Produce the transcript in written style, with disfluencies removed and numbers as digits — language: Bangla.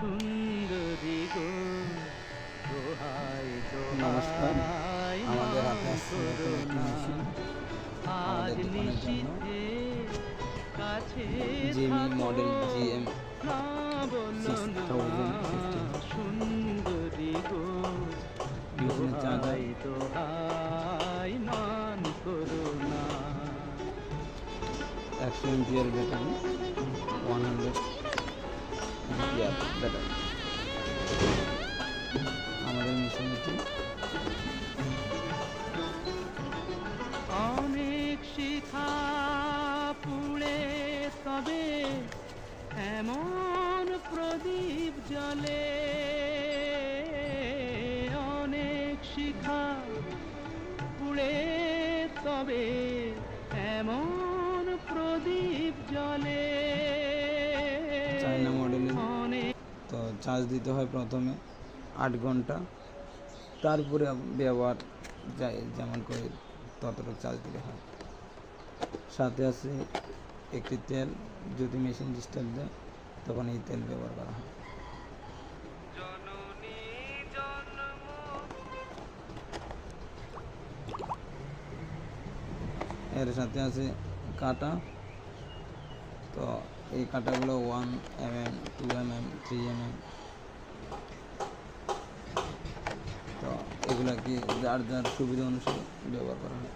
সুন্দরী গো দোহাই নমস্কার, দোহাই আমাদের মান হাতে আসছে করো নতুন একটি না মেশিন আজ আমাদের দোকানের জন্য। নিশীথে কাছে জিমি থাকো মডেল GM না বলো না 6050। সুন্দরী গো মেশিনের চার্জার, দোহাই দোহাই মান করো না 100 এমপিআর ব্যাটারি, 100 এমপিআর ব্যাটারি। আমাদের মেশিনটি অনেক শিখা পুড়ে তবে এমন প্রদীপ জ্বলে অনেক শিখা পুড়ে তবে এমন প্রদীপ জ্বলে চায়না মডেলের। অনেক তো চার্জ দিতে হয় প্রথমে 8 ঘন্টা, তারপরে ব্যবহার যেমন করে ততটুকু চার্জ দিতে হয়। সাথে আছে একটি তেল, যদি মেশিন ডিস্টার্ব দেয় তখন এই তেল ব্যবহার করা হয়। এর সাথে আছে কাঁটা। তো এই কাঁটাগুলো 1 mm, 2 mm, 3 mm। তো এগুলা কি যার যার সুবিধা অনুসারে ব্যবহার করা হয়।